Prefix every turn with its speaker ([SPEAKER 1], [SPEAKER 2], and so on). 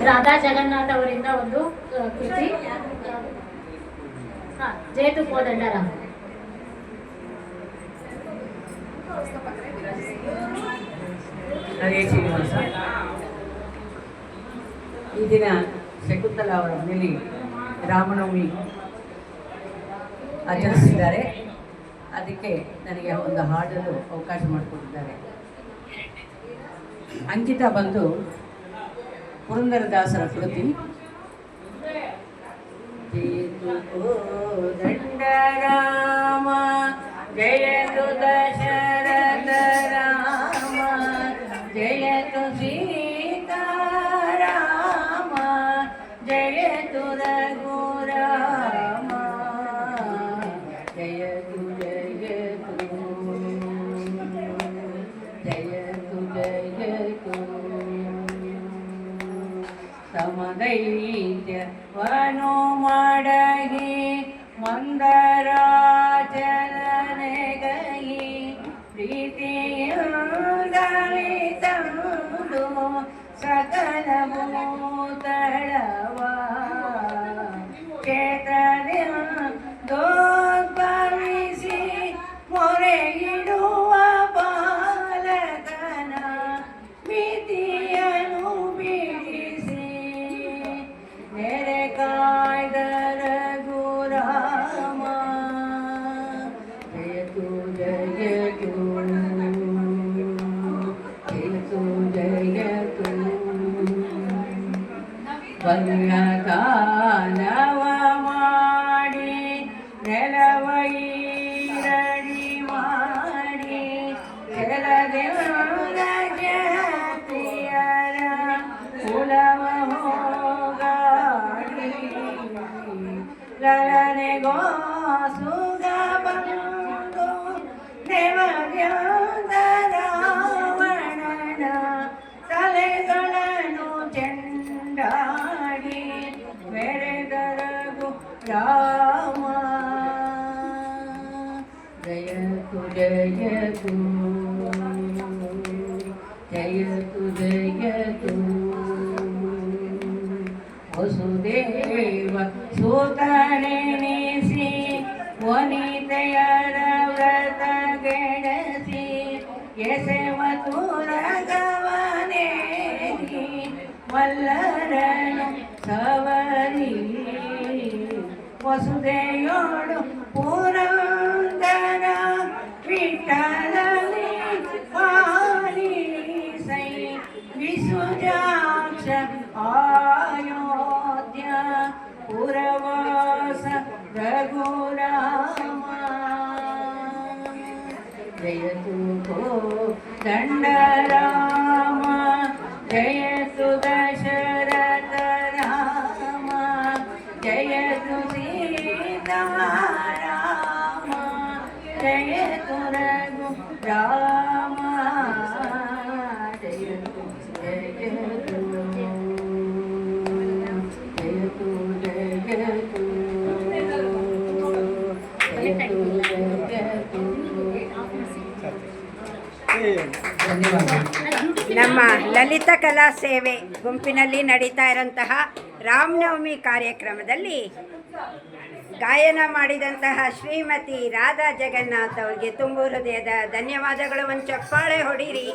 [SPEAKER 1] ರಾಧಾ ಜಗನ್ನಾಥ್ ಅವರಿಂದ ಒಂದು ಕೃತಿ ಜೇತು ಕೋದಂಡರಾಮ.
[SPEAKER 2] ಹರೇ ಶ್ರೀನಿವಾಸ. ಈ ದಿನ ಶಕುಂತಲಾ ಅವರ ಮನೆಯಲ್ಲಿ ರಾಮನವಮಿ ಆಚರಿಸಿದ್ದಾರೆ. ಅದಕ್ಕೆ ನನಗೆ ಒಂದು ಹಾಡಲು ಅವಕಾಶ ಮಾಡಿಕೊಟ್ಟಿದ್ದಾರೆ. ಅಂಕಿತ ಬಂದು ಪುರಂದರದಾಸರ ಕೃತಿ ಜಯತು ಕೋದಂಡ ರಾಮ ಜಯತು ದಶರಥ ರಾಮ ಜಯತು ಸೀತಾ ರಾಮ ಜಯತು ರಘುರಾಮ ಜಯತು ಜಯತು ಜಯತು ಜಯತು ಸಮದೈತ್ಯವನು ಮಾಡಗಿ ಮಂದರಾಚರಣೆಗೈ ಪ್ರೀತಿಯಿಂದಲೇ ತಂದು ಸಕಲ ಭೂತಳವ ಕ್ಷೇತ್ರದಿಂದೋದ್ಭವಿಸಿ ಮೊರೆಯಿಡುವ ಬಾಲಕನ ಮಿತಿಯನು ಬಿಡಿಸಿ ನೆರೆ ಕಾಯ್ದರ ಗುರಾಮ ಜಯತು ಜಯತು ಜಯತು ಜಯತು ಬಲ್ಯಕಾಲವ ಮಾಡಿ ನೆಲವೈರಡಿ ಮಾಡಿ ಕೆಳದೆಲ್ಲ ಜಾತಿಯರ ಕುಲವ ಹೋಗಾಡಿ ಲಲನೆಗೋ ಸುಗ ಬಂದು ನೆವದ್ಯಾದ ರಾವಣನ ತಲೆಗಳನ್ನು ಚೆಂಡಾಡಿ ಮೆರೆದರಗು ರಾಮ ಜಯತು ಜಯತು ಜಯತು ಜಯತು ವಸುದೇವ ಸೂತನೆನಿಸಿ ವನಿತೆಯರ ವ್ರತ ಗೆಡಸಿ ಎಸೆವತುರಗವನೇರಿ ಮಲ್ಲರನು ಸವರಿ ವಸುದೆಯೋಡು ಪುರಂದರ ವಿಠಲನೆ ಪಾಲಿಸೈ ವಿಸುಜಾಕ್ಷ ಅಯೋಧ್ಯ ಪುರವಾಸ ರಘುರಾಮ ಜಯತು ಕೋದಂಡ ರಾಮ ಜಯತು ದಶರಥ ರಾಮ ಜಯತು ಸೀತಾ ರಾಮ ಜಯತು ರಘು ರಾಮ ಜಯತು ಜಯತು ಜಯತು ಜಯತು ಜಯತು ಜಯತು.
[SPEAKER 3] ನಮ್ಮ ಲಲಿತ ಕಲಾ ಸೇವೆ ಗುಂಪಿನಲ್ಲಿ ನಡೀತಾ ಇರೋಂತಹ ರಾಮನವಮಿ ಕಾರ್ಯಕ್ರಮದಲ್ಲಿ ಗಾಯನ ಮಾಡಿದಂತಹ ಶ್ರೀಮತಿ ರಾಧಾ ಜಗನ್ನಾಥ್ ಅವರಿಗೆ ತುಂಬು ಹೃದಯದ ಧನ್ಯವಾದಗಳು. ಒಂದು ಚಪ್ಪಾಳೆ ಹೊಡೀರಿ.